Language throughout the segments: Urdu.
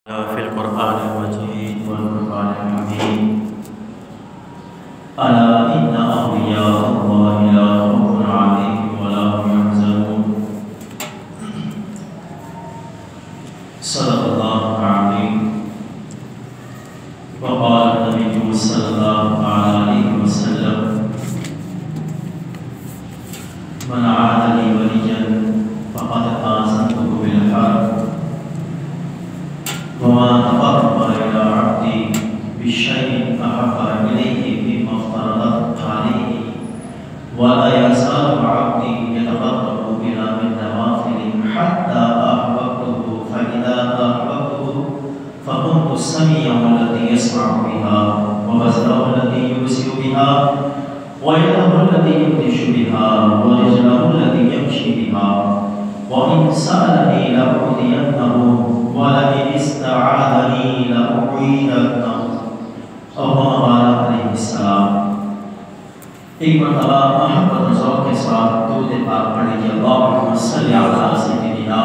في القرآن المجيد والقرآن الحميد ألا إن أولياء الله لا خوف عليهم ولا هم يحزنون صدق الله العظيم. وقال النبي صلى الله عليه وسلم من عاد لي وليا فقد آذنته بالحرب وما تقرب إلى عبدي بشيء أحب إليه مما افترضت عليه ولا يزال عبدي يتقرب إلى بالنوافل حتى أحببته فإذا أحببته فكنت السميع الذي يسمع بها وبصره الذي يبصر بها ويده الذي يبطش بها ورجله الذي يمشي بها وإن سألني لأعطينه ولئن استعاذني لأعيذنه أو كما قال علیہ السلام. ایک مرتبہ محبت ذوق کے ساتھ درود پاک پڑھیں کہ اللہم صلی علی سیدنا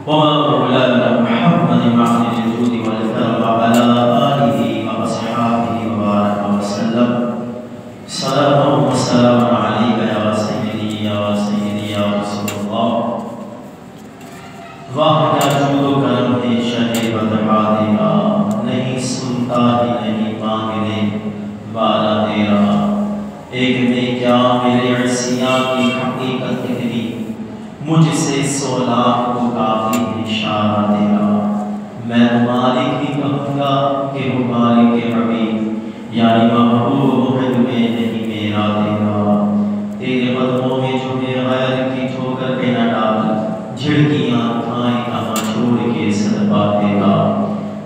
ومولانا محمد معدن الجود والکرم وعلى آلہ وأصحابہ وبارک وسلم. صلاة وسلام علیک یا سیدی یا سیدی یا رسول اللہ. واہ کیا جود و کرم ہے شہ بدحا تیرا، نہیں سنتا ہی نہیں مانگنے والا تیرا. ایک میں کیا میرے عصیاں کی حقیقت اتنی، مجھ سے 100 لاکھ کو کافی اشارہ تیرا. میں مالک ہی کہوں گا کہ وہ مالک حبیب، یعنی محبوب محب میں نہیں میرا تیرا. تیرے قدموں میں جو ہے غیر کی ٹھوکر پہ نہ ڈال، جھڑکیاں کھائیں کہاں چھوڑ کے صدقہ تیرا.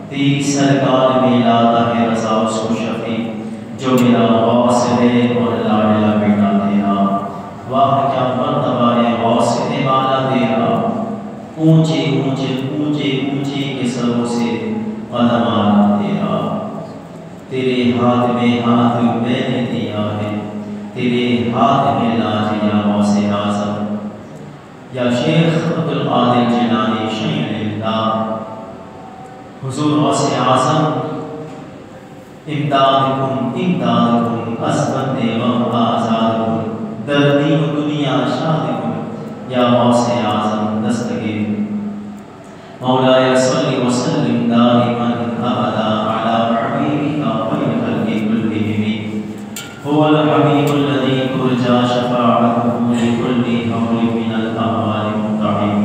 تیری سرکار میں لاتا ہے رضا اس کو شفیع، جو میرا غوث ہے اور لاڈلا بیٹا تیرا. واہ کیا مرتبہ ہے غوث نے والا تیرا، اونچے اونچے اونچے اونچے کے سروں سے قدم آنا تیرا. تیرے ہاتھ میں ہاتھ میں نے دیا ہے، تیرے ہاتھ میں لاج یا غوث اعظم یا شیخ عبدالقادر جیلانی شیخ اللہ. حضور غوث اعظم امدادکم امدادکم اسبت غم آزادکم دردی و دنیا شادکم یا غوث اعظم دستگیر. مولاي صل وسلم دائما ابدا على حبيبك خير خلق كلهم هو الحبيب الذي ترجى شفاعته لكل هول من الاهوال مقتحم.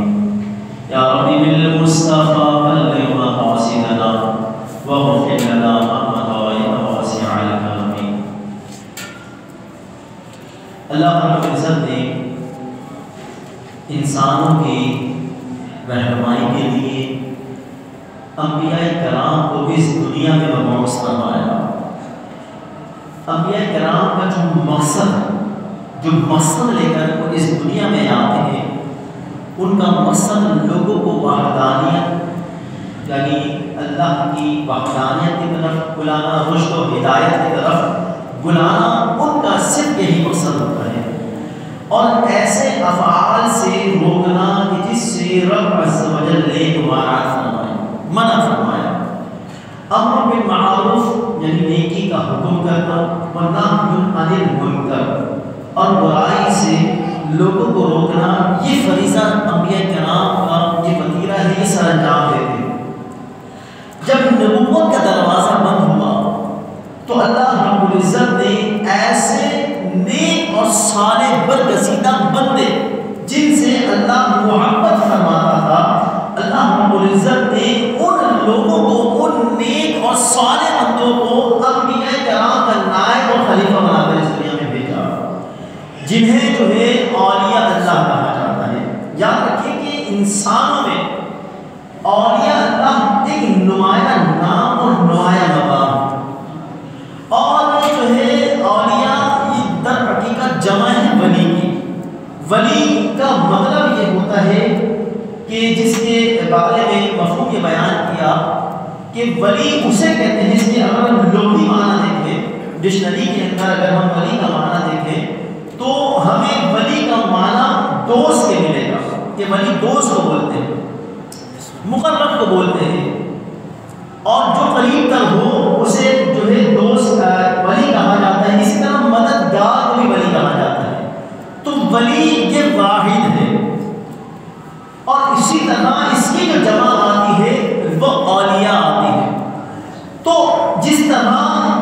يا رب بالمصطفى بلغ مقاصدنا واغفر لنا ما مضى يا واسع الكرم. اللہ رب العزت نے انسانوں کی رہنمائی کے لیے انبیاء کرام کو اس دنیا میں مبعوث فرمایا. انبیاء کرام کا جو مقصد لے کر وہ اس دنیا میں آتے ہیں، ان کا مقصد لوگوں کو وحدانیت یعنی اللہ کی وحدانیت کی طرف بلانا، رشد و ہدایت کی طرف بلانا، ان کا صرف یہی مقصد ہوتا ہے. اور ایسے افعال سے روکنا کہ جس سے رب عز و جل نے دوبارہ فرمایا، منع فرمایا. امر بالمعروف یعنی نیکی کا حکم کرنا، ونہی عن المنکر اور برائی سے لوگوں کو روکنا، یہ فریضہ انبیاء کرام کا یہ وتیرہ ہے، یہ سر انجام دیتے. جب نبوت کا دروازہ بند ہوا تو اللہ رب العزت نے ایسے نیک اور صالح برگزیدہ بندے جن سے اللہ محبت فرماتا تھا، اللہ رب العزت نے ان لوگوں کو، ان نیک اور صالح بندوں کو انبیاء کرام کا نائب اور خلیفہ بنا کر اس دنیا میں بھیجا، جنہیں جو ہے اولیاء اللہ کہا جاتا ہے. یاد رکھیں کہ انسانوں میں اولیاء اللہ ایک نمایاں نام اور نمایاں مقام، اور جو ہے اولیاء در حقیقت جمع ہے ولی کی. ولی کا مطلب یہ ہوتا ہے کہ جس کے بارے میں مفہوم یہ بیان کیا کہ ولی اسے کہتے ہیں جس کے اگر ہم لغوی معنی دیکھیں، ڈکشنری کے اندر اگر ہم ولی کا معنی دیکھیں تو ہمیں ولی کا معنی دوست کے ملے گا، کہ ولی دوست کو بولتے ہیں. مقرب کو بولتے ہیں، اور جو قریب تر ہو اسے جو ہے دوست ولی کہا جاتا ہے. اسی طرح مددگار کو بھی ولی کہا جاتا ہے. تو ولی یہ واحد ہے، اور اسی طرح اس کی جو جمع آتی ہے وہ اولیاء آتی ہے. تو جس طرح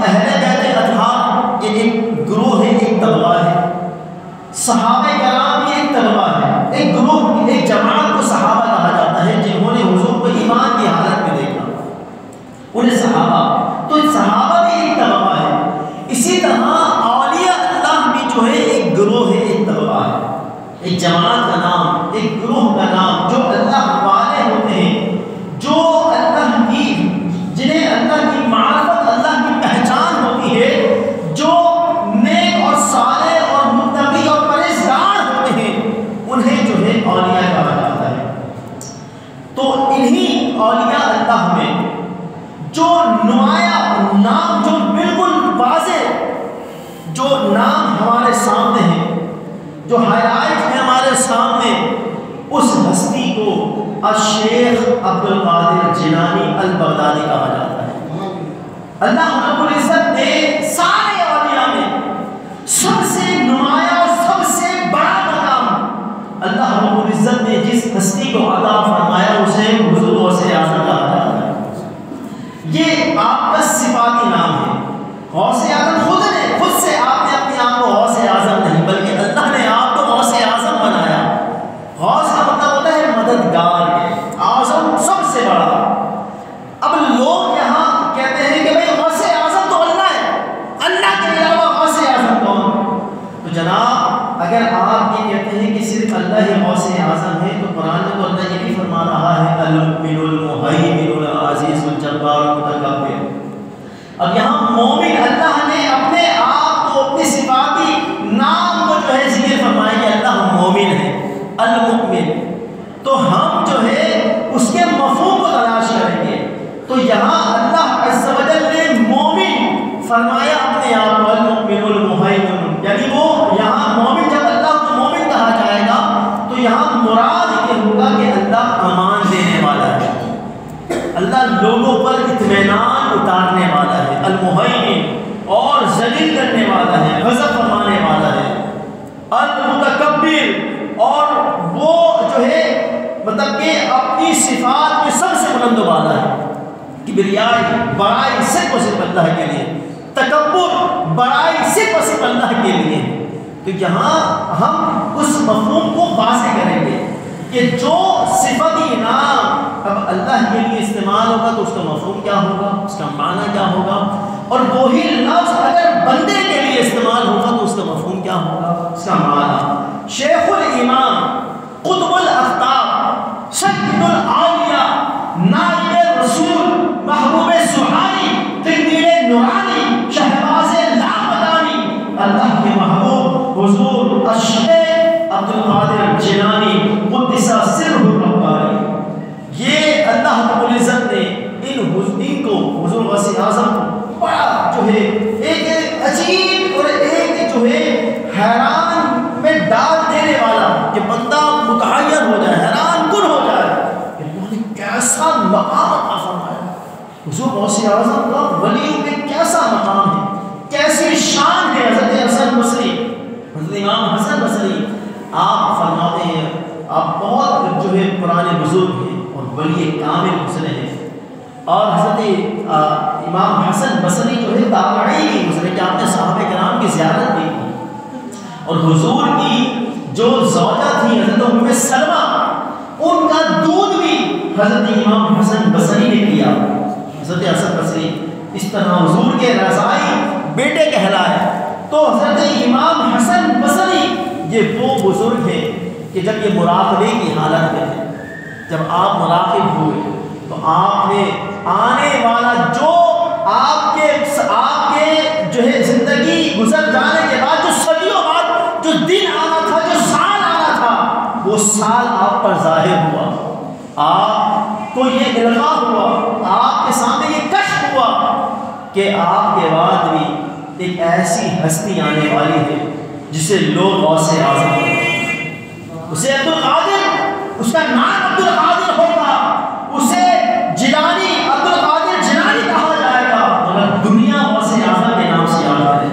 اہل بیت اطہار یہ ایک گروہ ہے، ایک طبقہ ہے، صحابہ کرام یہ ایک طبقہ ہے، ایک گروہ، ایک جماعت کو صحابہ کہا جاتا ہے جنہوں نے حضور کو ایمان کی حالت میں دیکھا، انہیں صحابہ. تو صحابہ بھی ایک طبقہ ہے. اسی طرح اولیاء اللہ بھی جو ہے ایک گروہ ہے، ایک طبقہ ہے، ایک جماعت کا نام، ایک گروہ کا نام، جو اللہ والے ہوتے ہیں، جو اللہ کی، جنہیں اللہ کی معرفت، اللہ کی پہچان ہوتی ہے، جو نیک اور صالح اور متقی اور پرہیزگار ہوتے ہیں، انہیں جو ہے اولیاء کہا جاتا ہے. تو انہی اولیاء اللہ میں جو نمایاں نام، جو بالکل واضح جو نام ہمارے سامنے ہیں، جو ہائلائٹ ہے ہمارے سامنے، اس ہستی کو الشیخ عبد القادر جیلانی البغدادی کہا جاتا ہے. اللہ رب العزت نے سارے اولیاء میں سب سے نمایاں اور سب سے بڑا مقام اللہ رب العزت نے جس ہستی کو عطا فرمایا اسے حضور غوث اعظم کہا جاتا ہے. یہ آپ کا صفاتی نام ہے. غوث اعظم خود سے آپ نے اپنے آپ کو غوث اعظم نہیں، بلکہ اللہ نے آپ کو غوث اعظم بنایا. غوث کا مطلب ہوتا ہے مددگار، اعظم سب سے بڑا. اب لوگ یہاں کہتے ہیں کہ بھئی غوث اعظم تو اللہ ہے، اللہ کے علاوہ غوث اعظم کون؟ تو جناب اگر آپ یہ کہتے ہیں کہ صرف اللہ ہی غوث اعظم ہے، تو قرآن میں تو اللہ یہ بھی فرما رہا ہے المؤمن المہیمن العزیز الجبار المتکبر. اب یہاں مومن، اللہ نے اپنے آپ کو، اپنی صفاتی نام کو جو ہے ذکر فرمایا کہ اللہ مومن ہے، المؤمن. تو ہم جو ہے اس کے مفہوم کو تلاش کریں گے. تو یہاں اللہ عز و جل نے مومن فرمایا اپنے آپ کو، المؤمن المہیمن، یعنی وہ یہاں مومن، جب اللہ کو مومن کہا جائے گا تو یہاں مراد یہ ہوگا کہ اللہ امان دینے والا ہے، اللہ لوگوں پر اطمینان اتارنے والا ہے، المہیمن، اور ذلیل کرنے والا ہے، غضب فرمانے والا ہے، المتکبر، اور وہ جو ہے مطلب کہ اپنی صفات میں سب سے بلند و بالا ہے. کبریائی، بڑائی صرف و صرف اللہ کے لیے، تکبر، بڑائی صرف و صرف اللہ کے لیے. تو یہاں ہم اس مفہوم کو واضح کریں گے کہ جو صفتی نام اب اللہ کے لیے استعمال ہوگا تو اس کا مفہوم کیا ہوگا، اس کا معنی کیا ہوگا، اور وہی لفظ اگر بندے کے لیے استعمال ہوگا تو اس کا مفہوم کیا ہوگا، اس کا معنی. شیخ الامام، قطب الافتاب، سید العالیہ، نائب رسول، محبوب سبحانی، تقدیر نورانی، شہباز لامدانی، اللہ کے محبوب حضور الشیخ عبد القادر جیلانی قدس سرہ الربانی. یہ اللہ رب العزت نے ان کو حضور غوث اعظم کو بڑا جو ہے ایک عجیب اور ایک جو ہے حیران میں ڈال دینے والا، کہ بندہ متحیر ہو جائے، حیران کن ہو جائے کہ انہوں نے کیسا مقام عطا فرمایا. حضور غوث اعظم کا ولیوں میں کیسا مقام ہے، کیسی شان ہے. حضرت حسن بصری، حضرت امام حسن بصری آپ فرماتے ہیں، آپ بہت جو ہے پرانے بزرگ ہیں اور ولی کامل گزرے ہیں. اور حضرت امام حسن بصری جو ہے تابعی بھی گزرے کہ آپ نے صحابہ کرام کی زیارت بھی کی، اور حضور کی جو زوجہ تھی حضرت ام سلمہ، ان کا دودھ بھی حضرت امام حسن بصری نے پیا. حضرت حسن بصری اس طرح حضور کے رضائی بیٹے کہلائے. تو حضرت امام حسن بصری یہ وہ بزرگ ہیں کہ جب یہ مراقبے کی حالت میں تھے، جب آپ مراقب ہوئے تو آپ نے آنے والا جو آپ کے جو ہے زندگی گزر جانے کے بعد جو صدیوں بعد جو دن آنا تھا، جو سال آنا تھا، وہ سال آپ پر ظاہر ہوا. آپ کو یہ الغا ہوا، آپ کے سامنے یہ کشف ہوا کہ آپ کے بعد بھی ایک ایسی ہستی آنے والی ہے جسے لوگ غوث اعظم کہتے ہیں. اسے عبد القادر، اس کا نام عبد القادر ہوگا، اسے جیلانی عبد القادر جیلانی کہا جائے گا، مگر دنیا غوث اعظم کے نام سے یاد کرے،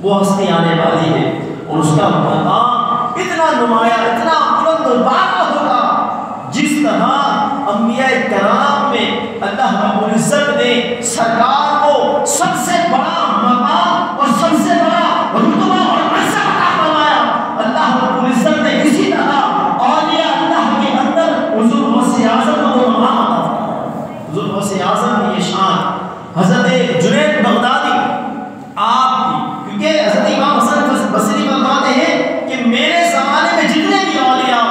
وہ ہستی آنے والی ہے اور اس کا مقام اتنا نمایاں، اتنا بلند و بالا ہوگا جس طرح انبیاء کرام میں اللہ رب العزت نے سرکار کو سب سے بڑا مقام اور سب سے بڑا رتبہ اور منصب عطا فرمایا، اللہ رب العزت نے اسی طرح اولیاء اللہ کے اندر حضور غوث اعظم کو وہ مقام عطا فرمایا۔ حضور غوث اعظم کی یہ شان حضرت جنید بغدادی آپ کی، کیونکہ حضرت امام حسن بصری فرماتے ہیں کہ میرے زمانے میں جتنے بھی اولیاء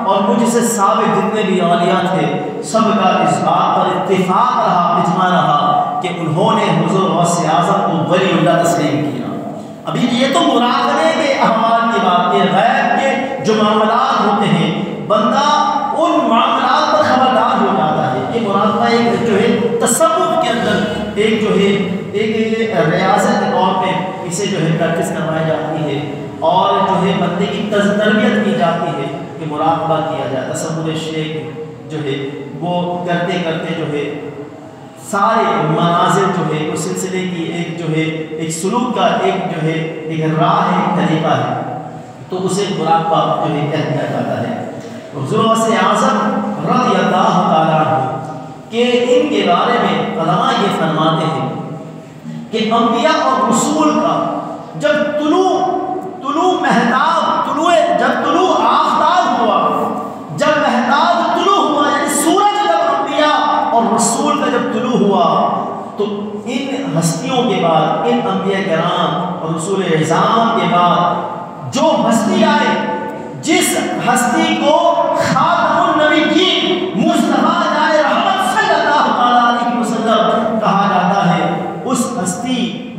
اور مجھ سے سابق جتنے بھی اولیاء تھے سب کا اس بات پر اتفاق رہا، اجماع رہا کہ انہوں نے حضور غوث اعظم کو ولی اللہ تسلیم کیا۔ ابھی یہ تو مراقبے کے احوال کی بات ہے، غیب کے جو معاملات ہوتے ہیں بندہ ان معاملات پر خبردار ہو جاتا ہے۔ یہ مراقبہ ایک جو ہے تصوف کے اندر ایک جو ہے ایک ریاضت کے طور پہ اسے جو ہے پریکٹس کروائی جاتی ہے اور جو ہے بندے کی تربیت کی جاتی ہے کہ مراقبہ کیا جائے۔ تصور شیخ جو ہے وہ کرتے کرتے جو ہے سارے مناظر جو ہے اس سلسلے کی ایک جو ہے ایک سلوک کا ایک جو ہے ایک راہ ہے، ایک طریقہ ہے، تو اسے مراقبہ جو ہے کہہ دیا جاتا ہے۔ حضور غوث اعظم رضی اللہ تعالیٰ عنہ کہ ان کے بارے میں علماء یہ فرماتے ہیں کہ انبیاء اور رسول کا جب طلوع مہتاب جب طلوع آفتاب ہوا، جب مہتاب طلوع ہوا یعنی سورج جب انبیاء اور رسول کا جب طلوع ہوا تو ان ہستیوں کے بعد، ان انبیاء کرام اور رسول اعظام کے بعد جو ہستی آئے، جس ہستی کو خاتم النبیین مصطفیٰ جائے رحمت صلی اللہ علیہ وسلم کہا جاتا ہے، اس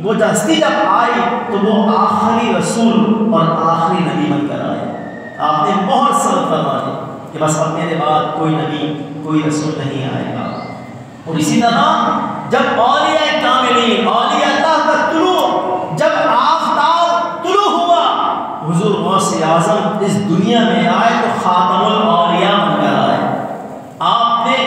وہ ہستی جب آئی تو وہ آخری رسول اور آخری نبی بن کر آئے۔ آپ نے بہت سبق فرما دی کہ بس اب میرے بعد کوئی نبی کوئی رسول نہیں آئے گا۔ اور اسی طرح جب اولیاء کاملین، اولیاء اللہ کا طلوع، جب آفتاب طلوع ہوا، حضور غوث اعظم اس دنیا میں آئے تو خاتم الاولیاء بن کر آئے۔ آپ نے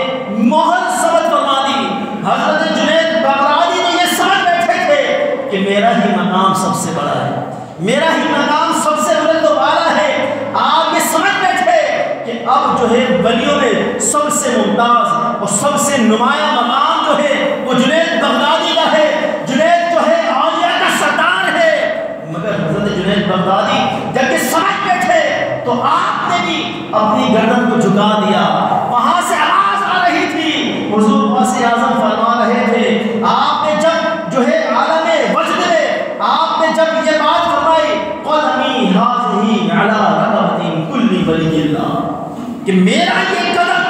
مہر سبق فرما دی۔ حضرت جنید بغدادی تو یہ سمجھ بیٹھے تھے کہ میرا ہی مقام سب سے بڑا ہے، میرا ہی مقام سب سے بلند و بالا ہے۔ آپ یہ سمجھ بیٹھے کہ اب جو ہے ولیوں میں سب سے ممتاز اور سب سے نمایاں مقام جو ہے وہ جنید بغدادی کا ہے، جنید جو ہے اولیاء کا سردار ہے۔ مگر حضرت جنید بغدادی جب یہ سمجھ بیٹھے تو آپ نے بھی اپنی گردن کو جھکا دیا۔ وہاں سے آواز آ رہی تھی، حضور غوث اعظم فرما رہے تھے، آپ نے جب جو ہے عالم وجد میں آپ نے جب یہ بات فرمائی، قدمی ہاذہی علی رقبۃ کل ولی اللہ، کہ میرا یہ قدم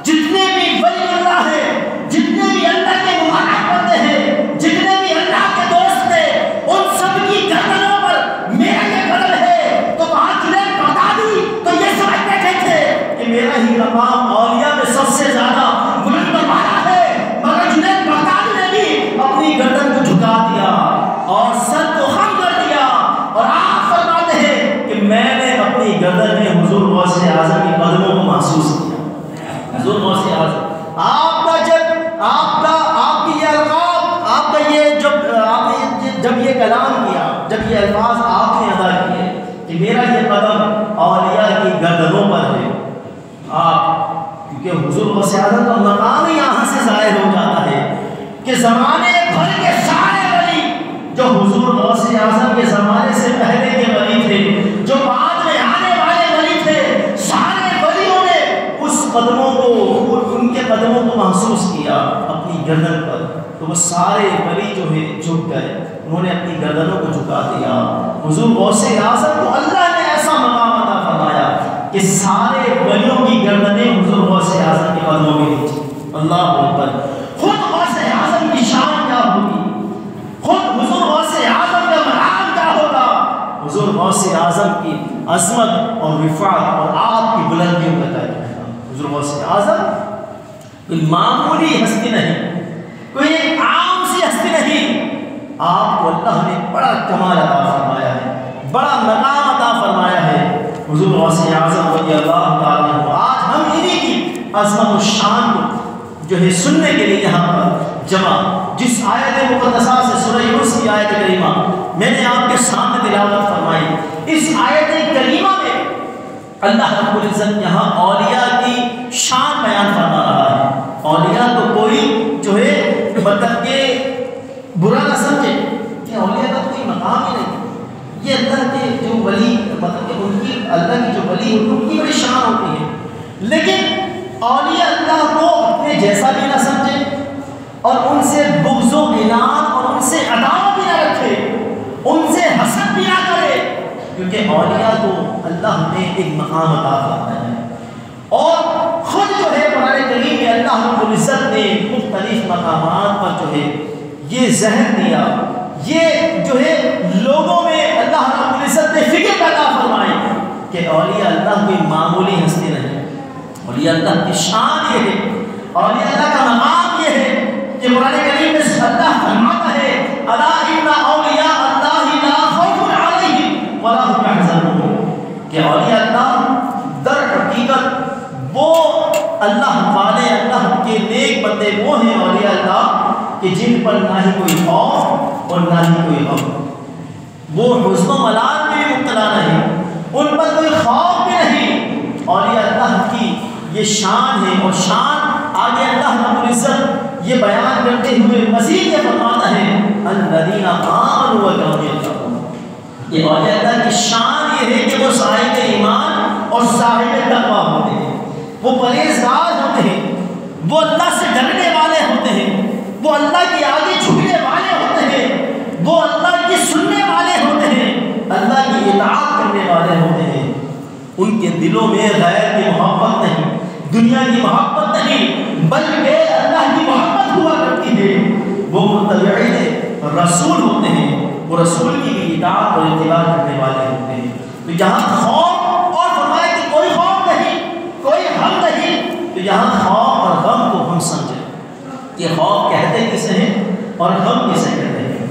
جتنے بھی ولی اللہ ہے، جتنے بھی اللہ کے مبارک بندے ہیں، جتنے بھی اللہ کے دوست ہیں، ان سب کی گردنوں پر میرا یہ قدم ہے۔ تو وہاں جنید بغدادی تو یہ سمجھ بیٹھے تھے کہ میرا ہی مقام اولیاء میں سب سے زیادہ بلند و بالا ہے، مگر جنید بغدادی نے بھی اپنی گردن کو جھکا دیا اور سر کو خم کر دیا، اور آپ فرماتے ہیں کہ میں نے اپنی گردن میں حضور غوث اعظم کی قدموں کو محسوس کیا۔ حضور غوث اعظم آپ کا آپ کی یہ القاب، آپ کا یہ جب یہ کلام کیا، جب یہ الفاظ آپ نے ادا کیے کہ میرا یہ قدم اولیاء کی گردنوں پر ہے، آپ کیونکہ حضور غوث اعظم کا مقام ہی یہاں سے ظاہر ہو جاتا ہے کہ زمانے بھر کے سارے ولی جو حضور غوث اعظم کے زمانے سے پہلے کے ولی تھے، جو بعد میں آنے والے ولی تھے، سارے ولیوں نے اس قدموں کو، ان کے قدموں کو محسوس کیا اپنی گردن پر۔ تو وہ سارے ولی جو ہے جھک گئے، انہوں نے اپنی گردنوں کو جھکا دیا۔ حضور غوث اعظم کو اللہ نے ایسا مقام عطا فرمایا کہ سارے ولیوں کی گردنیں حضور غوث اعظم کے قدموں میں نیچے۔ اللہ اکبر۔ خود غوث اعظم کی شان کیا ہوگی، خود حضور غوث اعظم کا مقام کیا ہوگا، حضور غوث اعظم کی عظمت اور رفعت اور آپ کی بلندیوں کا تعین ہے۔ حضور غوث اعظم کوئی معمولی ہستی نہیں، کوئی ایک عام سی ہستی نہیں، آپ کو اللہ نے بڑا کمال عطا فرمایا ہے، بڑا مقام عطا فرمایا ہے۔ حضور غوث اعظم رضی اللہ تعالیٰ عنہ، آج ہم انہی کی عظمت و شان کو جو ہے سننے کے لیے یہاں پر جمع، جس آیت مقدسہ سے سورہ یونس کی آیت کریمہ میں نے آپ کے سامنے تلاوت فرمائی، اس آیت کریمہ میں اللہ رب العزت یہاں اولیاء کی شان بیان فرما رہا ہے۔ اولیاء کو کوئی جو ہے مطلب کہ برا نہ سمجھے کہ اولیاء کا کوئی مقام ہی نہیں، یہ اللہ کے جو ولی مطلب کہ ان کی اللہ کی جو ولی ہوتی ہے ان کی بڑی شان ہوتی ہے، لیکن اولیاء اللہ کو اپنے جیسا بھی نہ سمجھے اور ان سے بغض و عناد اور ان سے عداوت بھی نہ رکھے، ان سے حسد بھی نہ کرے، کیونکہ اولیاء کو اللہ نے ایک مقام عطا فرمایا ہے۔ اور خود جو ہے قرآن کریم میں اللہ رب العزت نے مختلف مقامات پر جو ہے یہ ذہن دیا، یہ جو ہے لوگوں میں اللہ رب العزت نے فکر پیدا فرمائی کہ اولیاء اللہ کوئی معمولی ہستی نہیں، اولیاء اللہ کی شان یہ ہے، اولیاء اللہ کا مقام یہ ہے کہ قرآن کریم میں اللہ فرماتا ہے الا ان اولیاء اللہ لا خوف علیہم ولا هم يحزنون، کہ اولیاء اللہ در حقیقت وہ اللہ والے، اللہ کے نیک بندے وہ ہیں اولیاء اللہ کہ جن پر نہ ہی کوئی خوف اور نہ ہی کوئی غم، وہ حزن و ملال میں بھی مبتلا نہیں، ان پر کوئی خوف بھی نہیں۔ اولیاء اللہ کی یہ شان ہے، اور شان آگے اللہ رب العزت یہ بیان کرتے ہوئے مزید یہ فرماتا ہے الذین آمنوا وکانوا یتقون، یہ اولیاء اللہ کی شان یہ ہے کہ وہ صاحب ایمان اور صاحب تقویٰ ہوتے ہیں، وہ پرہیزگار ہوتے ہیں، وہ اللہ سے ڈرنے والے ہوتے ہیں، وہ اللہ کے آگے جھکنے والے ہوتے ہیں، وہ اللہ کی سننے والے ہوتے ہیں، اللہ کی اطاعت کرنے والے ہوتے ہیں۔ ان کے دلوں میں غیر کی محبت نہیں، دنیا کی محبت نہیں، بلکہ اللہ کی محبت ہوا کرتی ہے۔ وہ متبعین رسول ہوتے ہیں، وہ رسول کی بھی اطاعت اور اتباع کرنے والے ہوتے ہیں۔ تو یہاں خوف اور فرمایا کہ کوئی خوف نہیں، کوئی غم نہیں، تو یہاں خوف اور غم کو ہم سمجھیں کہ خوف کہتے کسے ہیں اور غم کسے کہتے ہیں۔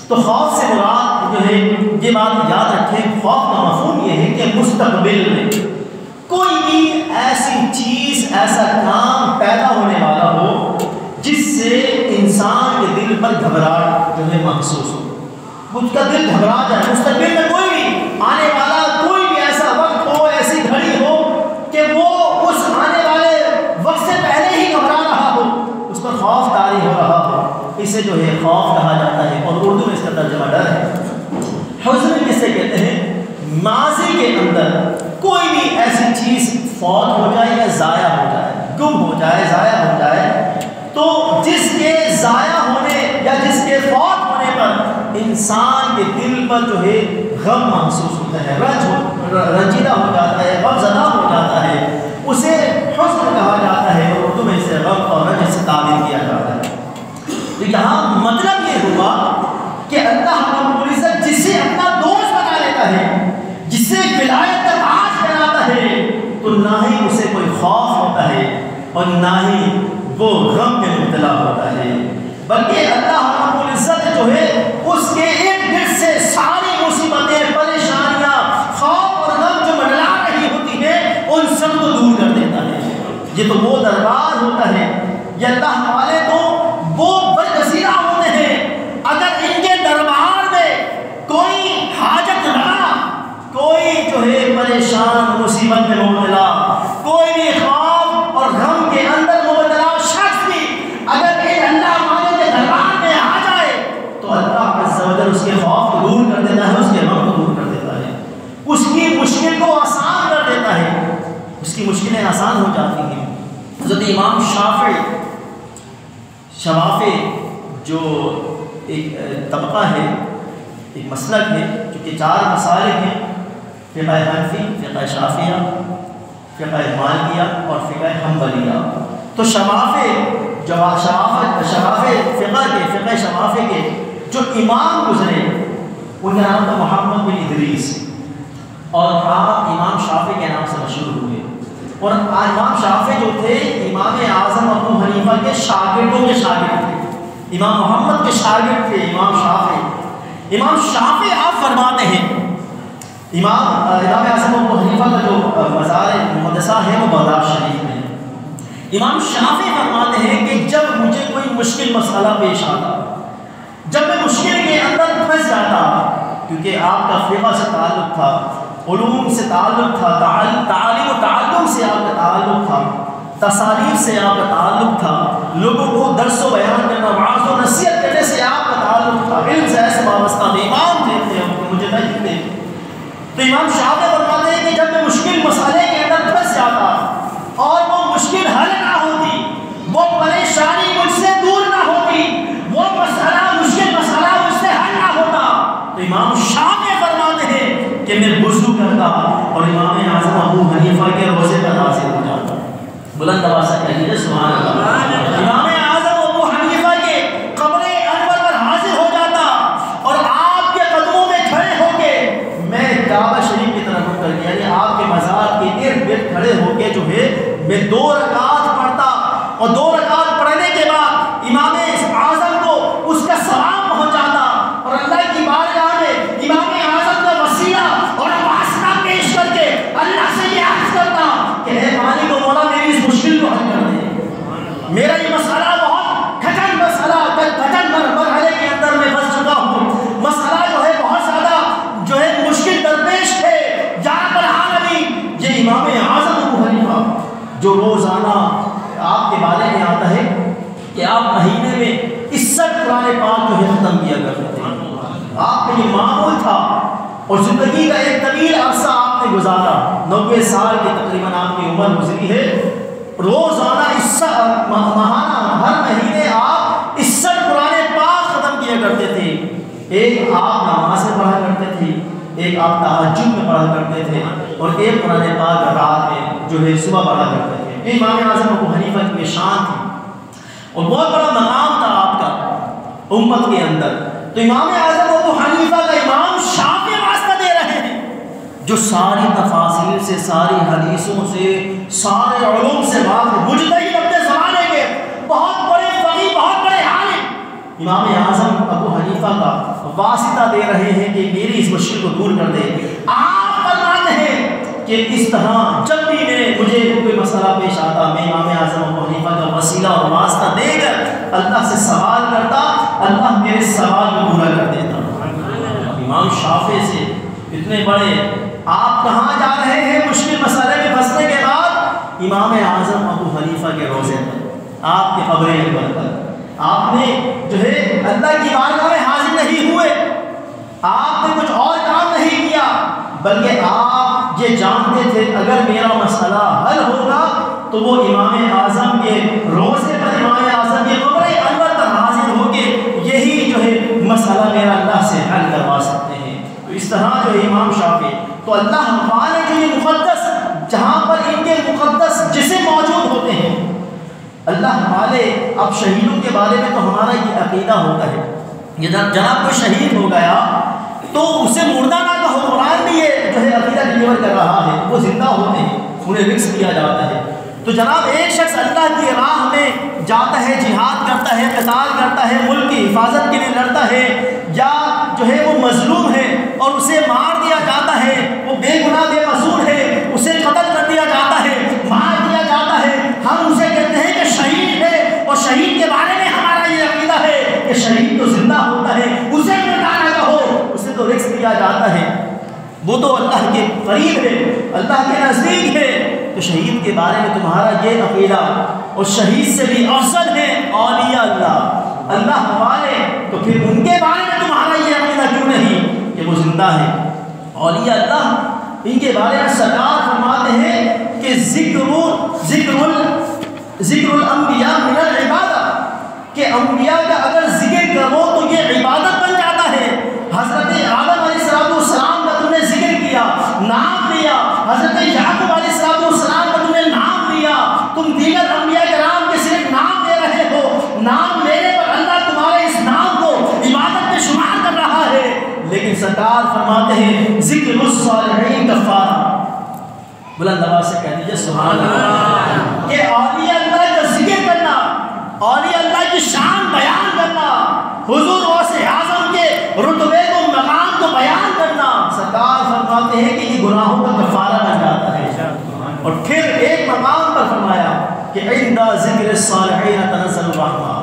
تو خوف سے مراد جو ہے یہ بات یاد رکھیں، خوف کا مفہوم یہ ہے کہ مستقبل میں کوئی بھی ایسی چیز، ایسا کام پیدا ہونے والا ہو جس سے انسان کے دل پر گھبراہٹ جو ہے محسوس ہو، اس کا دل گھبرا جائے۔ مستقبل میں کوئی بھی آنے والا کوئی بھی ایسا وقت ہو، ایسی گھڑی ہو کہ وہ اس آنے والے وقت سے پہلے ہی گھبرا رہا ہو، اس پر خوف طاری ہو رہا ہو، اسے جو ہے خوف کہا جاتا ہے، اور اردو میں اس کا ترجمہ ڈر ہے۔ حزن کسے کہتے ہیں؟ ماضی کے اندر کوئی بھی ایسی چیز فوت ہو جائے یا ضائع ہو جائے، گم ہو جائے، ضائع ہو جائے، تو جس کے ضائع ہونے یا جس کے فوت ہونے پر انسان کے دل پر جو ہے غم محسوس ہوتا ہے، رنجیدہ ہو جاتا ہے، غم زدہ ہو جاتا ہے، اسے حزن کہا جاتا ہے، اور اردو میں اسے غم اور رنج سے تعبیر کیا جاتا ہے۔ تو یہاں مطلب یہ ہوا کہ اللہ رب العزت جسے اپنا دوست بنا لیتا ہے، جسے ولایت کا تاج بناتا ہے، تو نہ ہی اسے کوئی خوف ہوتا ہے اور نہ ہی وہ غم میں مبتلا ہوتا ہے، بلکہ اللہ رب العزت جو ہے اس کے ارد گرد سے ساری مصیبتیں، پریشانیاں، خوف اور غم جو منڈلا رہی ہوتی ہیں ان سب کو دور کر دیتا ہے۔ یہ تو وہ دربار ہوتا ہے، یہ اللہ والے تو وہ برگزیدہ ہوتے ہیں، اگر ان کے دربار میں کوئی حاجت رہا، کوئی جو ہے پریشان مصیبت میں مبتلا، کوئی بھی خوف اور غم کے اندر مبتلا شخص بھی اگر ان اللہ والے کے دربار میں آ جائے تو اللہ عز و جل اس کے خوف کو دور کر دیتا ہے، اس کے غم کو دور کر دیتا ہے، اس کی مشکل کو آسان کر دیتا ہے، اس کی مشکلیں آسان ہو جاتی ہیں۔ حضرت امام شوافی جو ایک طبقہ ہے، ایک مسلک ہے، چونکہ 4 مسالک ہیں، فقہ حنفی، فقہ شافعیہ، فقہ مالکیہ اور فقہ حنبلیہ۔ تو شوافی فقہ شوافی کے جو امام گزرے ان کا نام تھا محمد بن ادریس، اور آپ امام شافعی کے نام سے مشہور ہوئے، اور امام شافعی جو تھے امام اعظم ابو حنیفہ کے شاگردوں کے شاگرد تھے، امام محمد کے شاگرد تھے امام شافعی۔ امام شافعی آپ فرماتے ہیں، امام اعظم ابو حنیفہ کا جو مزار مقدسہ ہے وہ بغداد شریف میں ہے، امام شافعی فرماتے ہیں کہ جب مجھے کوئی مشکل مسئلہ پیش آتا، جب میں مشکل کے اندر پھنس جاتا، کیونکہ آپ کا فقہ سے تعلق تھا، علوم سے تعلق تھا، تعلیم و تعلم سے آپ کا تعلق تھا، تصاریف سے آپ کا تعلق تھا، لوگوں کو درس و بیان کرنا، وعظ و نصیحت کرنے سے آپ کا تعلق تھا، علم سے ایسے وابستہ تھے، امام تھے، مجھے نہیں تھے. تو امام شافعی فرماتے ہیں کہ جب میں مشکل مسئلے کے اندر پھنس جاتا اور وہ مشکل حل نہ ہوتی، وہ پریشانی مجھ سے دور نہ ہوتی، وہ مشکل مسئلہ مجھ سے حل نہ ہوتا، تو امام شافعی فرماتے ہیں کہ میں وضو کرتا اور امام اعظم ابو حنیفہ کے روضے پر حاضر ہو جاتا. بلند آواز سے کہیے سبحان اللہ. امام اعظم ابو حنیفہ کے قبر انور پر حاضر ہو جاتا اور آپ کے قدموں میں کھڑے ہو کے میں کعبہ شریف کی طرف رخ کر کے، یعنی آپ کے مزار کے ارد گرد کھڑے ہو کے جو ہے میں 2 رکعات پڑھتا، اور 2 رکعات پڑھنے کے بعد امام اعظم کو اس کا ثواب پہنچاتا اور اللہ کی بارگاہ میں امام اعظم کا وسیلہ اور واسطہ پیش کر کے اللہ سے یہ عرض کرتا کہ اے مالک و مولا میری اس مشکل کو حل کر دے، میرا یہ مسئلہ بہت کھٹن مرحلے کے اندر میں پھنس چکا ہوں، مسئلہ جو ہے بہت زیادہ جو ہے مشکل درپیش ہے، یا رب العالمین. یہ امام اعظم ابو حنیفہ جو روزانہ آپ کے بارے میں آتا ہے کہ آپ مہینے میں 61 قرآن پاک جو ہے ختم کیا کرتے تھے، آپ کا یہ معمول تھا، اور زندگی کا ایک طویل عرصہ آپ نے گزارا، 90 سال کی تقریباً آپ کی عمر گزری ہے. روزانہ ماہانہ ہر مہینے آپ 61 قرآن پاک ختم کیا کرتے تھے. ایک آپ نماز میں پڑھا کرتے تھے، ایک آپ تہجد میں پڑھا کرتے تھے، اور ایک قرآن پاک رات میں جو ہے صبح پڑھا کرتے تھے. یہ امام اعظم ابو حنیفہ کی شان تھی اور بہت بڑا مقام تھا آپ کا امت کے اندر. تو امام اعظم ابو حنیفہ کا امام شافعی واسطہ دے رہے ہیں، جو ساری تفاصیل سے، ساری حدیثوں سے، سارے علوم سے واقف، مجتہد اپنے زمانے کے بہت بڑے فقیہ، بہت بڑے عالم، امام اعظم ابو حنیفہ کا واسطہ دے رہے ہیں کہ میری اس مشکل کو دور کر دے. آپ فرماتے ہیں کہ اس طرح جب بھی مجھے کوئی مسئلہ پیش آتا، میں امام اعظم ابو حنیفہ کا وسیلہ اور واسطہ دے کر اللہ سے سوال کرتا، اللہ میرے سوال کو پورا کر دیتا. امام شافعی سے اتنے بڑے آپ کہاں جا رہے ہیں مشکل مسئلے میں پھنسنے کے بعد؟ امام اعظم ابو حنیفہ کے روضے پر، آپ کے قبر انور پر. آپ نے جو ہے اللہ کی بارگاہ میں حاضر نہیں ہوئے، آپ نے کچھ اور کام نہیں کیا، بلکہ آپ یہ جانتے تھے اگر میرا مسئلہ حل ہوگا تو وہ امام اعظم کے روضے پر، امام اعظم کے قبر انور پر حاضر ہو کے یہی جو ہے مسئلہ میرا اللہ سے حل کروا سکتے ہیں. تو اس طرح جو ہے امام شافعی، تو اللہ والے جو یہ مقدس، جہاں پر ان کے مقدس جسم موجود ہوتے ہیں، اللہ والے. اب شہیدوں کے بارے میں تو ہمارا یہ عقیدہ ہوتا ہے، یہ جناب کوئی شہید ہو گیا تو اسے مردہ نہ کہو. قرآن بھی یہ جو ہے عقیدہ ڈلیور کر رہا ہے، وہ زندہ ہوتے ہیں، انہیں رزق دیا جاتا ہے. تو جناب ایک شخص اللہ کی راہ میں جاتا ہے، جہاد کرتا ہے، قتال کرتا ہے، ملک کی حفاظت کے لیے لڑتا ہے، یا جو ہے وہ مظلوم ہے اور اسے مار دیا جاتا ہے، وہ بے گناہ بے قصور ہے، اسے قتل کر دیا جاتا ہے، مار دیا جاتا ہے، ہم اسے کہتے ہیں کہ شہید ہے. اور شہید کے بارے میں ہمارا یہ عقیدہ ہے کہ شہید تو زندہ ہوتا ہے، اسے مردہ نہ کہو، اسے تو رزق دیا جاتا ہے، وہ تو اللہ کے قریب ہے، اللہ کے نزدیک ہے. تو شہید کے بارے میں تمہارا یہ عقیدہ، اور شہید سے بھی افضل ہے اولیاء اللہ، اللہ والے، تو پھر ان کے بارے میں تمہارا یہ عقیدہ کیوں نہیں کہ وہ زندہ ہے؟ اولیاء اللہ ان کے بارے میں سرکار فرماتے ہیں کہ ذکر الانبیاء من العبادہ، کہ انبیاء کا اگر ذکر کرو تو یہ عبادت بن جاتا ہے. حضرت آدم علیہ السلام کا تم نے ذکر کیا، نام لیا، حضرت یعقوب علیہ السلام کا تم نے نام لیا، تم دیگر انبیاء کرام کے صرف نام لے رہے ہو، نام لینے پر اللہ تمہارے اس نام کو عبادت میں شمار کر رہا ہے. لیکن سرکار فرماتے ہیں ذکر الصالحین کفارہ. بلند آواز سے کہہ دیجیے سبحان اللہ. کہ اولیاء اللہ کا ذکر کرنا، اولیاء اللہ کی شان بیان کرنا، حضور غوث اعظم کے رتبے کو، مقام کو بیان کرنا، سرکار فرماتے ہیں کہ یہ گناہوں کا کفارہ بن جاتا ہے. اور پھر ایک مقام پر فرمایا کہ عند ذکر الصالحین تنزل الرحمہ،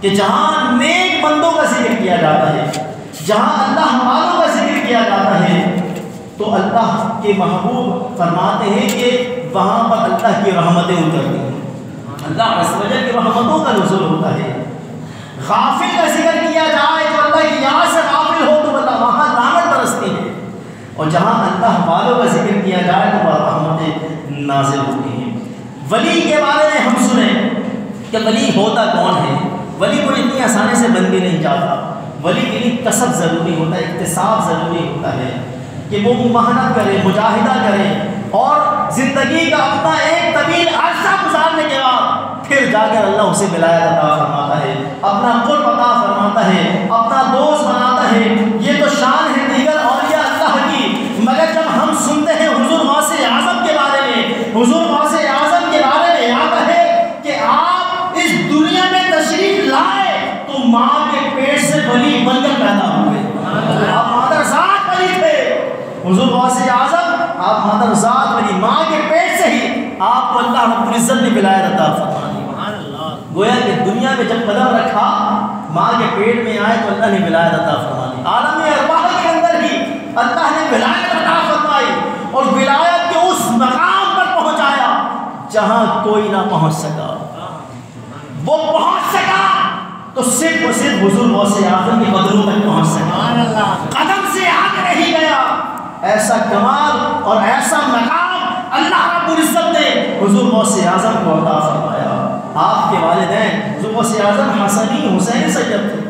کہ جہاں نیک بندوں کا ذکر کیا جاتا ہے، جہاں اللہ والوں کا ذکر کیا جاتا ہے، تو اللہ کے محبوب فرماتے ہیں کہ وہاں پر اللہ کی رحمتیں اترتی ہیں، اللہ عز و جل کی رحمتوں کا نزول ہوتا ہے۔ غافل کا ذکر کیا جائے تو اللہ کی یاد سے غافل ہو تو اللہ وہاں لعنت برستی ہے، اور جہاں اللہ والوں کا ذکر کیا جائے تو وہ رحمتیں نازل ہوتی ہیں۔ ولی کے بارے میں ہم سنیں کہ ولی ہوتا کون ہے؟ ولی کوئی اتنی آسانی سے بن بھی نہیں جاتا، ولی کے لیے کسب ضروری ہوتا ہے، اکتساب ضروری ہوتا ہے کہ وہ محنت کرے، مجاہدہ کرے، اور زندگی کا اپنا ایک طویل عرصہ گزارنے کے بعد پھر جا کر اللہ اسے ولایت عطا فرماتا ہے، اپنا قرب عطا فرماتا ہے، اپنا دوست بناتا ہے۔ یہ تو شان ہے دیگر اولیاء اللہ کی، مگر جب ہم سنتے ہیں حضور غوث اعظم کے بارے میں، حضور غوث اعظم کے بارے میں آتا ہے کہ آپ اس دنیا میں تشریف لائے تو ماں کے پیٹ سے ولی بن کر پیدا ہوئے، آپ مادرزاد ولی تھے۔ حضور غوث اعظم آپ مادرزاد ولی، ماں کے پیٹ سے ہی آپ کو اللہ رب العزت نے ولایت عطا فرمائی۔ گویا کہ دنیا میں جب قدم رکھا ماں کے پیٹ میں آئے تو اللہ نے ولایت عطا فرمائی، عالم ارواح کے اندر ہی اللہ نے ولایت عطا فرمائی، اور ولایت کے اس مقام پر پہنچایا جہاں کوئی نہ پہنچ سکا۔ وہ پہنچ سکا تو صرف اور صرف حضور غوث اعظم کے قدموں تک پہنچ سکا، قدم سے آگے نہیں گیا۔ ایسا کمال اور ایسا مقام اللہ رب العزت نے حضور غوث اعظم کو عطا فرمایا۔ آپ کے والدین حضور غوث اعظم حسنی حسین سید تھے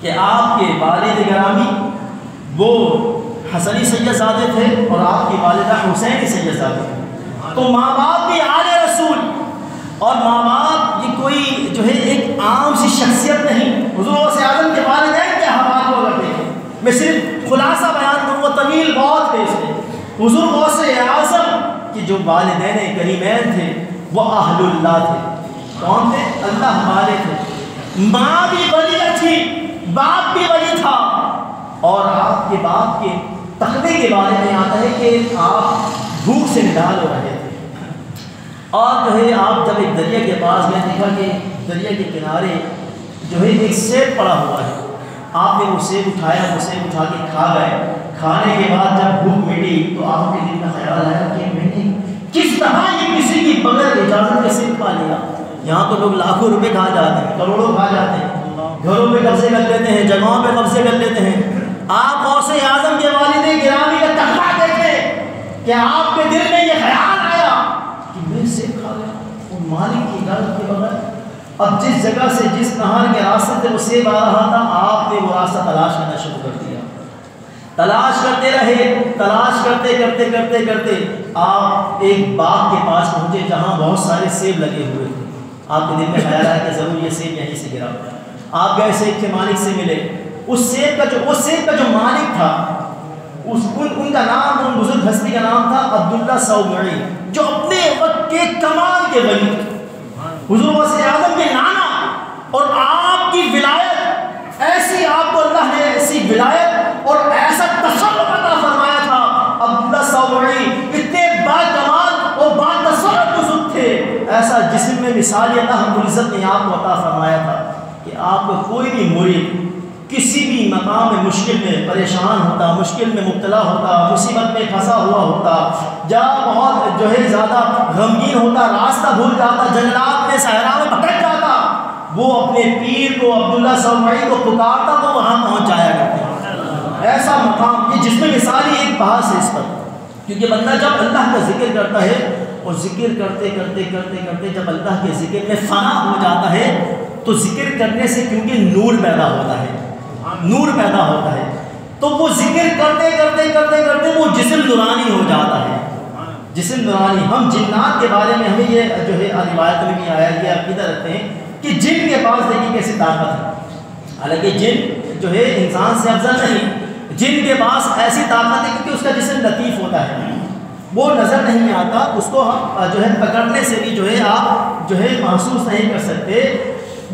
کہ آپ کے والد گرامی وہ حسنی سید زادے تھے اور آپ کی والدہ حسینی سید زادے تھے، تو ماں باپ بھی آل رسول، اور ماں باپ یہ کوئی جو ہے ایک عام سی شخصیت نہیں۔ حضور غوث اعظم کے والدین کے حوالے کو کرتے ہیں، میں صرف خلاصہ بیان کروں، وہ طویل بہت ہے اس میں۔ حضور غوث اعظم کے جو والدین کریمین تھے وہ اہل اللہ تھے۔ کون تھے؟ اللہ والے تھے۔ ماں بھی ولی تھی، باپ بھی ولی تھا، اور آپ کے باپ کے تقوی کے بارے میں آتا ہے کہ آپ بھوک سے نڈال ہو رہے تھے، اور جو ہے آپ جب ایک دریا کے پاس گئے، دیکھا کہ دریا کے کنارے جو ہے ایک سیب پڑا ہوا ہے، آپ نے وہ سیب اٹھایا، وہ سیب اٹھا کے کھا گئے۔ کھانے کے بعد جب بھوک مٹی تو آپ کے دل میں خیال آیا کہ میں نے کس طرح یہ کسی کی بغیر اجازت کے سیب کھا لیا۔ یہاں تو لوگ لاکھوں روپے کھا جاتے ہیں، کروڑوں کھا جاتے ہیں، گھروں پہ قبضے کر لیتے ہیں، جگہوں پہ قبضے کر لیتے ہیں۔ آپ غوث اعظم کے والد گرامی کا تقویٰ دیکھیں کہ آپ کے دل میں یہ خیال آیا کہ میں سیب کھا گیا اور مالک کی اجازت کے بغیر۔ اب جس جگہ سے جس نہر کے راستے سے وہ سیب آ رہا تھا، آپ نے وہ راستہ تلاش کرنا شروع کر دیا، تلاش کرتے رہے، تلاش کرتے کرتے کرتے کرتے آپ ایک باغ کے پاس پہنچے جہاں بہت سارے سیب لگے ہوئے تھے۔ آپ کے دل میں خیال آیا کہ ضرور یہ سیب یہیں سے گرا۔ آپ گئے سیب کے مالک سے ملے، اس سیب کا جو مالک تھا ان کا نام، ان بزرگ ہستی کا نام تھا عبداللہ صومعی، جو اپنے وقت کے کمال کے ولی تھے، حضور غوث اعظم کے نانا، اور آپ کی ولایت ایسی، آپ کو اللہ نے ایسی ولایت اور ایسا تصرف عطا فرمایا تھا۔ عبداللہ صومعی اتنے با کمال اور با تصرف بزرگ تھے، ایسا جسم میں مثالی اللہ رب العزت نے آپ کو عطا فرمایا تھا کہ آپ کو کوئی بھی مرید کسی بھی مقام میں مشکل میں پریشان ہوتا، مشکل میں مبتلا ہوتا، مصیبت میں پھنسا ہوا ہوتا، یا بہت جو ہے زیادہ غمگین ہوتا، راستہ بھول جاتا، جنگلات میں صحرا میں بھٹک جاتا، وہ اپنے پیر کو عبداللہ صومعی کو پکارتا تو وہاں پہنچ جایا کرتے۔ ایسا مقام، یہ جس میں مثالی ایک بحث ہے اس پر، کیونکہ بندہ جب اللہ کا ذکر کرتا ہے اور ذکر کرتے کرتے کرتے کرتے جب اللہ کے ذکر میں فنا ہو جاتا ہے تو ذکر کرنے سے کیونکہ نور پیدا ہوتا ہے، نور پیدا ہوتا ہے، تو وہ ذکر کرتے کرتے کرتے کرتے وہ جسم نورانی ہو جاتا ہے، جسم نورانی۔ ہم جنات کے بارے میں ہمیں یہ جو ہے روایت میں بھی آیا، یہ عقیدہ رکھتے ہیں کہ جن کے پاس دیکھیے کیسی طاقت ہے، حالانکہ جن جو ہے انسان سے افضل نہیں، جن کے پاس ایسی طاقت ہے کیونکہ اس کا جسم لطیف ہوتا ہے، وہ نظر نہیں آتا، اس کو جو ہے پکڑنے سے بھی جو ہے آپ جو ہے محسوس نہیں کر سکتے،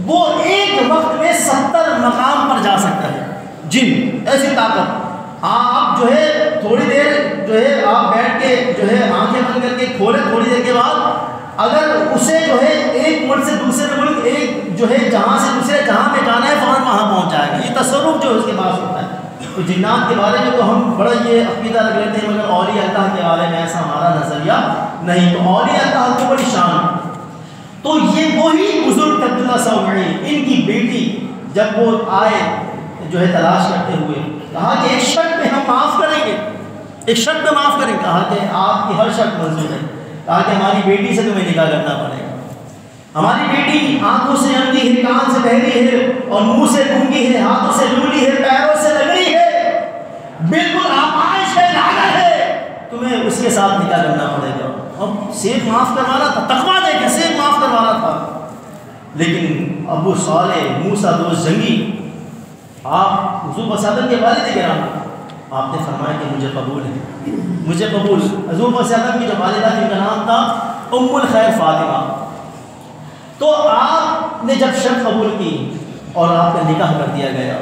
وہ ایک وقت میں 70 مقام پر جا سکتا ہے، جن ایسی طاقت۔ آپ جو ہے تھوڑی دیر جو ہے آپ بیٹھ کے جو ہے آنکھیں بند کر کے کھولے، تھوڑی دیر کے بعد اگر اسے جو ہے ایک ملک سے دوسرے ملک، ایک جو ہے جہاں سے دوسرے جہاں میں جانا ہے فوراً وہاں پہنچ جائے گا. یہ تصرف جو اس کے پاس ہوتا ہے. تو جنات کے بارے میں تو ہم بڑا یہ عقیدہ رکھ لیتے ہیں، مگر اولیاء اللہ کے بارے میں ایسا ہمارا نظریہ نہیں. تو اولیاء اللہ کو بڑی شان. تو یہ وہی بزرگ عبداللہ سومعی، ان کی بیٹی جب وہ آئے جو ہے تلاش کرتے ہوئے، کہا کہ ایک شرط پہ ہم معاف کریں گے، ایک شرط پہ معاف کریں گے. کہا کہ آپ کی ہر شرط منظور ہے. کہا کہ ہماری بیٹی سے تمہیں نکاح کرنا پڑے گا. ہماری بیٹی آنکھوں سے اندھی ہے، کان سے بہری ہے، اور منہ سے گونگی ہے، ہاتھوں سے لولی ہے، پیروں سے لنگڑی ہے، بالکل آپائش ہے، لاغر ہے، تمہیں اس کے ساتھ نکاح کرنا پڑے گا. اب سیف معاف کروانا تھا، تقویٰ دے کے سیف معاف کروانا تھا. لیکن ابو صالح موسیٰ دوست جنگی، آپ حضور وسادم کے والد گرامی، آپ نے فرمایا کہ مجھے قبول ہے، مجھے قبول. حضور وسادم کی جو والدہ تھی ان کا نام تھا ام الخیر فاطمہ. تو آپ نے جب شرط قبول کی اور آپ کا نکاح کر دیا گیا.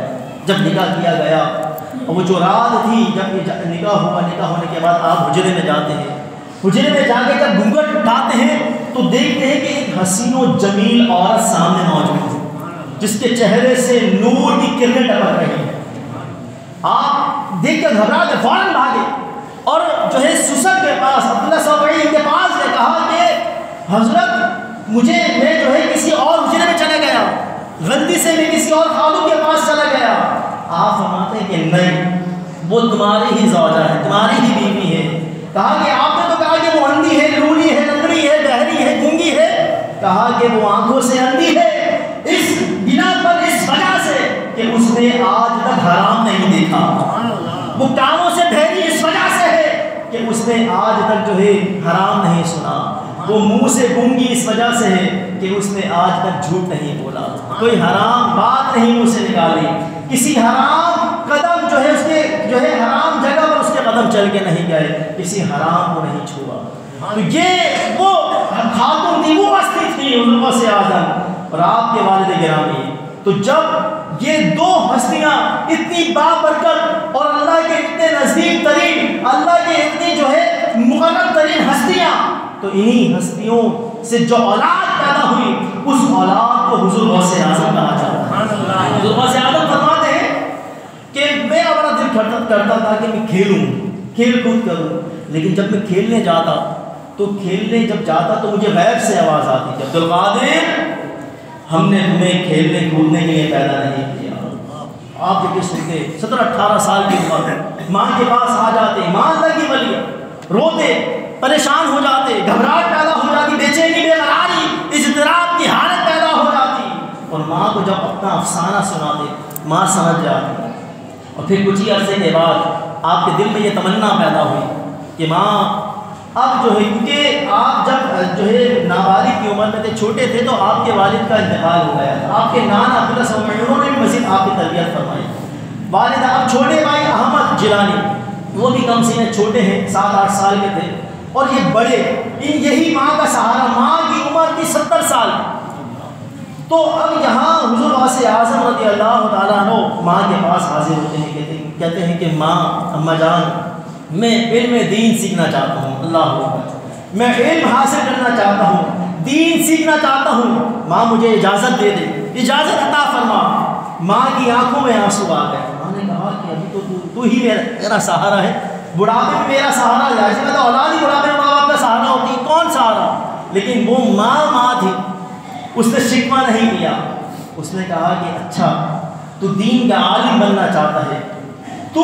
جب نکاح کیا گیا اور وہ جو رات تھی جب نکاح ہوا، نکاح ہونے کے بعد آپ حجرے میں جاتے ہیں. حجرے میں جا کے جب گھونگھٹ اٹھاتے ہیں تو دیکھتے ہیں کہ ایک حسین و جمیل عورت سامنے موجود ہے جس کے چہرے سے نور کی کرنیں ٹپک رہی ہیں. آپ دیکھ کر گھبرا کے فوراً بھاگے اور جو ہے سسر کے پاس، عبداللہ سومعی کے پاس نے کہا کہ حضرت میں جو ہے کسی اور حجرے میں چلا گیا، غلطی سے میں کسی اور خاتون کے پاس چلا گیا. آپ فرماتے ہیں کہ نہیں، وہ تمہاری ہی زوجہ ہے، تمہاری ہی بیوی ہے. کہا کہ آپ نے تو کہا کہ وہ اندھی ہے، لولی ہے، لنگڑی ہے، بہری ہے، گونگی ہے. کہا کہ وہ آنکھوں سے اندھی ہے اس بنا پر، اس وجہ سے کہ اس نے آج تک حرام نہیں دیکھا. وہ کانوں سے بہری اس وجہ سے ہے کہ اس نے آج تک جو ہے حرام نہیں سنا. وہ منہ سے گونگی اس وجہ سے ہے کہ اس نے آج تک جھوٹ نہیں بولا، کوئی حرام بات نہیں منہ سے نکالی، کسی حرام قدم جو ہے اس کے جو ہے حرام جگہ پر اس کے قدم چل کے نہیں گئے، کسی حرام کو نہیں چھوا. تو یہ وہ خاتون تھی، وہ ہستی تھی حضور غوث اعظم اور آپ کے والد گرامی. تو جب یہ دو ہستیاں اتنی بابرکت اور اللہ کے اتنے نزدیک ترین، اللہ کے اتنی جو ہے مقرب ترین ہستیاں، تو انہی ہستیوں سے جو اولاد پیدا ہوئی اس اولاد کو حضور غوث اعظم کہا جاتا ہے. حضور غوث اعظم فرماتے ہیں کہ میرا بڑا دل کرتا تھا کہ میں کھیلوں، کھیل کود کروں، لیکن جب میں کھیلنے جاتا تو جب جاتا تو مجھے غیب سے آواز آتی کہ عبدالقادر، ہم نے تمہیں کھیلنے کودنے کے لیے پیدا نہیں کیا. آپ دیکھیں سنتے 17-18 سال کی عمر ماں کے پاس آ جاتے، ماں اللہ کی ولی، روتے، پریشان ہو جاتے، گھبراہٹ پیدا ہو جاتی، بے چینی، بے قراری، اضطراب کی حالت پیدا ہو جاتی. اور ماں کو جب اپنا افسانہ سناتے ماں سمجھ جاتی. اور پھر کچھ ہی عرصے کے بعد آپ کے دل میں یہ تمنا پیدا ہوئی کہ ماں اب جو ہے، کیونکہ آپ جب جو ہے نابالغ کی عمر میں تھے، چھوٹے تھے، تو آپ کے والد کا انتقال ہو گیا تھا. آپ کے نانا عبداللہ سومعی انہوں نے بھی مزید آپ کی تربیت فرمائی. والدہ اب چھوٹے بھائی احمد جیلانی، وہ بھی کم سن چھوٹے ہیں، 7-8 سال کے تھے، اور یہ بڑے، یہی ماں کا سہارا. ماں کی عمر تھی 70 سال. تو اب یہاں حضور غوث اعظم رضی اللہ تعالیٰ عنہ ماں کے پاس حاضر ہوتے ہیں، کہتے ہیں کہ ماں، اماں جان، میں علم دین سیکھنا چاہتا ہوں. اللہ اکبر، میں علم حاصل کرنا چاہتا ہوں، دین سیکھنا چاہتا ہوں. ماں مجھے اجازت دے دے، اجازت عطا فرما. ماں کی آنکھوں میں آنسو آ گئے. ماں نے کہا کہ ابھی تو تو ہی میرا سہارا ہے، بڑھاپے میں میرا سہارا ہے. ایسے میں تو اولاد ہی بڑھاپے میں ماں باپ کا سہارا ہوتی ہے، کون سہارا؟ لیکن وہ ماں تھی، اس نے شکوہ نہیں کیا. اس نے کہا کہ اچھا، تو دین کا عالم بننا چاہتا ہے، تو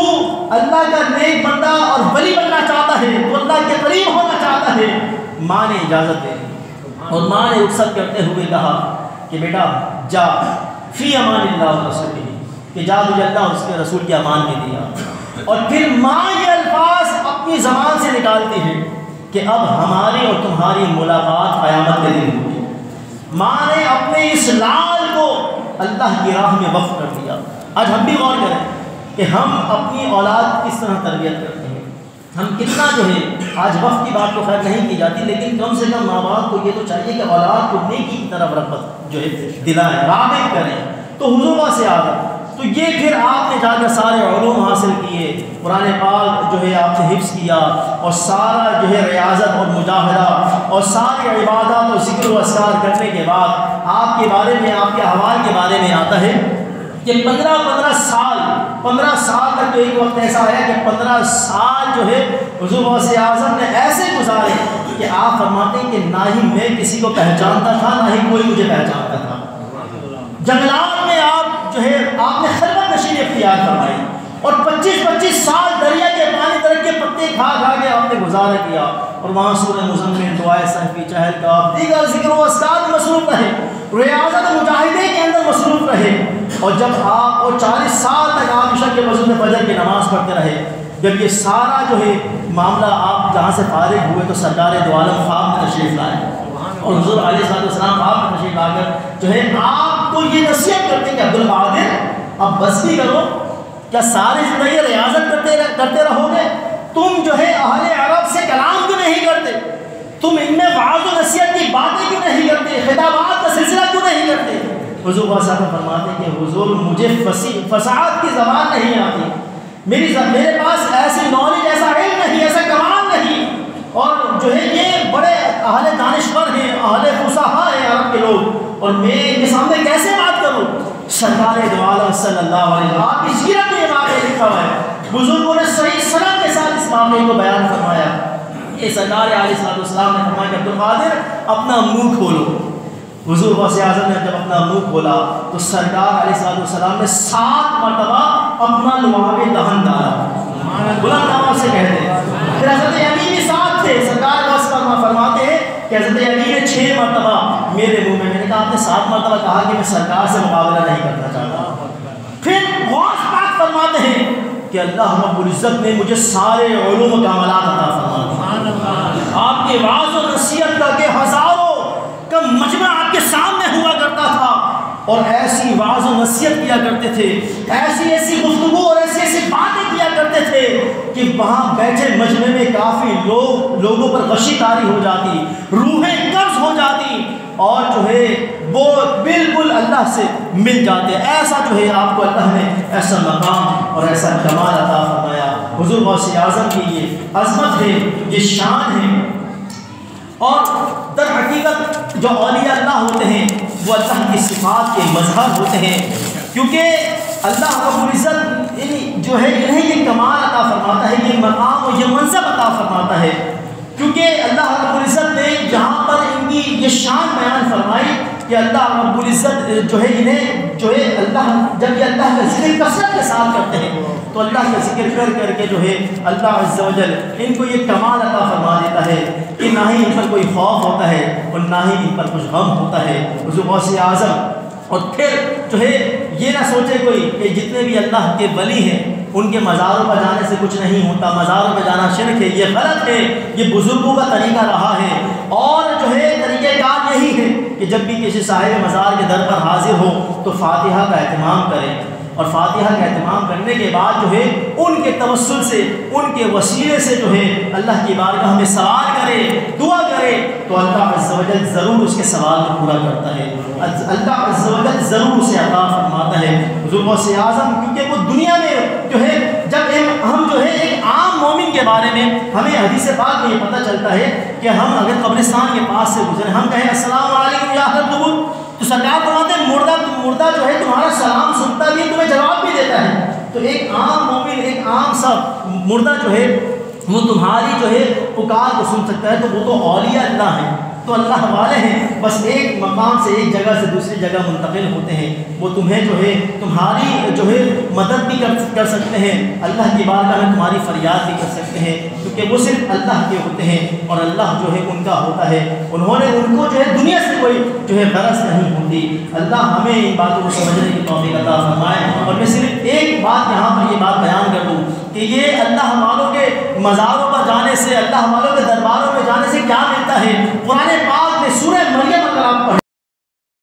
اللہ کا نیک بندہ اور ولی بننا چاہتا ہے، تو اللہ کے قریب ہونا چاہتا ہے. ماں نے اجازت دے دی اور ماں نے رخصت کرتے ہوئے کہا کہ بیٹا جا، فی امان اللہ رسول، کہ جا، تجھے اللہ اس کے رسول کی امان میں دیا. اور پھر ماں یہ الفاظ اپنی زبان سے نکالتی ہے کہ اب ہماری اور تمہاری ملاقات قیامت کے دن ہوگی. ماں نے اپنے اس لال کو اللہ کی راہ میں وقف کر دیا. آج ہم بھی غور کریں کہ ہم اپنی اولاد کس طرح تربیت کرتے ہیں. ہم کتنا جو ہے، آج وقت کی بات تو خیر نہیں کی جاتی، لیکن کم سے کم ماں باپ کو یہ تو چاہیے کہ اولاد کو نیکی کی طرف رغبت جو ہے دلائیں، راغب کریں. تو حضور سے آدم، تو تو یہ پھر آپ نے جا کر سارے علوم حاصل کیے، قرآن پاک جو ہے آپ نے حفظ کیا، اور سارا جو ہے ریاضت اور مجاہدہ اور ساری عبادات اور ذکر و اذکار کرنے کے بعد آپ کے بارے میں، آپ کے احوال کے بارے میں آتا ہے کہ 15 سال تک تو ایک وقت ایسا آیا کہ 15 سال جو ہے حضور غوث اعظم نے ایسے گزارے کہ آپ فرماتے ہیں کہ نہ ہی میں کسی کو پہچانتا تھا، نہ ہی کوئی مجھے پہچانتا تھا۔ جنگلات میں آپ جو ہے آپ نے خلوت نشینی اختیار فرمائی، اور 25 سال دریا کے پانی درخت کے پتے کھا کے آپ نے گزارا کیا، اور وہاں سورہ مزمل، دعائے سحفی، چہل کا دیگر ذکر و اذکار میں مصروف رہے، ریاضت مجاہدے کے اندر مصروف رہے، اور جب آپ 40 سال تک آپ عشاء کے وضو فجر کی نماز پڑھتے رہے، جب یہ سارا جو ہے معاملہ آپ جہاں سے فارغ ہوئے تو سرکار دو عالم خواب میں تشریف لائے، اور حضور علیہ السلام خواب میں تشریف لا کر جو ہے آپ کو یہ نصیحت کرتے ہیں کہ عبد القادر اب بس بھی کرو، کیا ساری زندگی ریاضت کرتے رہو گے؟ تم جو ہے اہل عرب سے کلام کیوں نہیں کرتے؟ تم ان میں وعظ و نصیحت کی باتیں کیوں نہیں کرتے؟ خطابات کا سلسلہ کیوں نہیں کرتے؟ حضور صاحب فرماتے ہیں کہ حضور مجھے فصاحت کی زبان نہیں آتی، میرے پاس ایسی نالج، ایسا علم نہیں، ایسا کمال نہیں، اور جو ہے یہ بڑے اہل دانشور ہیں، اہل فصاحہ ہیں عرب کے لوگ، اور میں ان کے سامنے کیسے بات کروں؟ سرکار دو عالم صلی اللہ علیہ وسلم آپ کی سیرت میں یہ واقعہ لکھا ہوا ہے، بزرگوں نے صحیح سند کے ساتھ اس معاملے کو بیان فرمایا۔ یہ سرکار علیہ السلام نے فرمایا کہ عبد القادر اپنا منہ کھولو۔ حضور غوث اعظم نے جب اپنا منہ کھولا تو سرکار علیہ السلام نے 7 مرتبہ اپنا لعاب دہن ڈالا، بلند آواز سے کہتے ہیں۔ پھر حضرت علی بھی ساتھ تھے، سرکار غوث فرماتے ہیں کہ حضرت علی نے 6 مرتبہ میرے منہ میں نے کہا، آپ نے 7 مرتبہ کہا کہ میں سرکار سے مقابلہ نہیں کرنا چاہتا۔ پھر غوث پاک فرماتے ہیں کہ اللہ رب العزت نے مجھے سارے علوم و کمالات عطا فرمائے، آپ کے وعظ و نصیحت کا کہ ہزاروں کا مجمع آپ کے سامنے ہوا کرتا تھا، اور ایسی وعظ و نصیحت کیا کرتے تھے، ایسی گفتگو اور ایسی باتیں کیا کرتے تھے کہ وہاں بیٹھے مجمع میں کافی لوگوں پر غشی طاری ہو جاتی، روحیں قبض ہو جاتی، اور جو ہے وہ بالکل اللہ سے مل جاتے۔ ایسا جو ہے آپ کو اللہ نے ایسا مقام اور ایسا کمال عطا فرمایا۔ حضور غوث اعظم کی یہ عظمت ہے، یہ شان ہے، اور در حقیقت جو اولیاء اللہ ہوتے ہیں وہ اللہ کی صفات کے مظہر ہوتے ہیں، کیونکہ اللہ رب العزت جو ہے انہیں یہ کمال عطا فرماتا ہے، یہ مقام اور یہ منصب عطا فرماتا ہے، کیونکہ اللہ رب العزت نے جہاں پر ان کی یہ شان بیان فرمائی کہ اللہ رب العزت جو ہے انہیں جو ہے اللہ جب یہ اللہ کا ذکر کثرت کے ساتھ کرتے ہیں تو اللہ کا ذکر کر کے جو ہے اللہ عز و جل ان کو یہ کمال عطا فرما دیتا ہے کہ نہ ہی ان پر کوئی خوف ہوتا ہے اور نہ ہی ان پر کچھ غم ہوتا ہے۔ حضور غوث اعظم، اور پھر جو ہے یہ نہ سوچے کوئی کہ جتنے بھی اللہ کے ولی ہیں ان کے مزاروں پر جانے سے کچھ نہیں ہوتا، مزاروں پہ جانا شرک ہے، یہ غلط ہے، یہ بزرگوں کا طریقہ رہا ہے، اور جو ہے طریقہ کار یہی ہے کہ جب بھی کسی صاحب مزار کے در پر حاضر ہو تو فاتحہ کا اہتمام کریں، اور فاتحہ کا اہتمام کرنے کے بعد جو ہے ان کے توسل سے، ان کے وسیلے سے جو ہے اللہ کی بارگاہ میں سوال کرے، دعا کرے، تو اللہ عز و جل ضرور اس کے سوال کو پورا کرتا ہے، اللہ عز و جل ضرور اسے عطا فرماتا ہے۔ حضور غوث اعظم کیونکہ وہ دنیا میں جو ہے جب ہم جو ہے ایک عام مومن کے بارے میں ہمیں حدیث پاک میں یہ پتہ چلتا ہے کہ ہم اگر قبرستان کے پاس سے گزرے، ہم کہیں السلام علیکم یا اہل القبور، تو سرکار فرماتے ہیں مردہ جو ہے تمہارا سلام سنتا بھی ہے، تمہیں جواب بھی دیتا ہے۔ تو ایک عام مومن، ایک عام سا مردہ جو ہے وہ تمہاری جو ہے پکار کو سن سکتا ہے، تو وہ تو اولیاء اللہ ہیں، تو اللہ والے ہیں، بس ایک مقام سے ایک جگہ سے دوسری جگہ منتقل ہوتے ہیں، وہ تمہیں جو ہے تمہاری جو ہے مدد بھی کر سکتے ہیں، اللہ کی بارگاہ میں تمہاری فریاد بھی کر سکتے ہیں، کیونکہ وہ صرف اللہ کے ہوتے ہیں اور اللہ جو ہے ان کا ہوتا ہے، ان کو جو ہے دنیا سے کوئی جو ہے غرض نہیں ہوتی۔ اللہ ہمیں ان باتوں کو سمجھنے کی توفیق عطا فرمائے۔ اور میں صرف ایک بات یہاں پر یہ بات بیان کر دوں کہ یہ اللہ والوں کے مزاروں پر جانے سے، اللہ والوں کے درباروں میں جانے سے کیا ملتا ہے؟ قرآن پاک میں سورہ مریم اگر آپ پڑھیں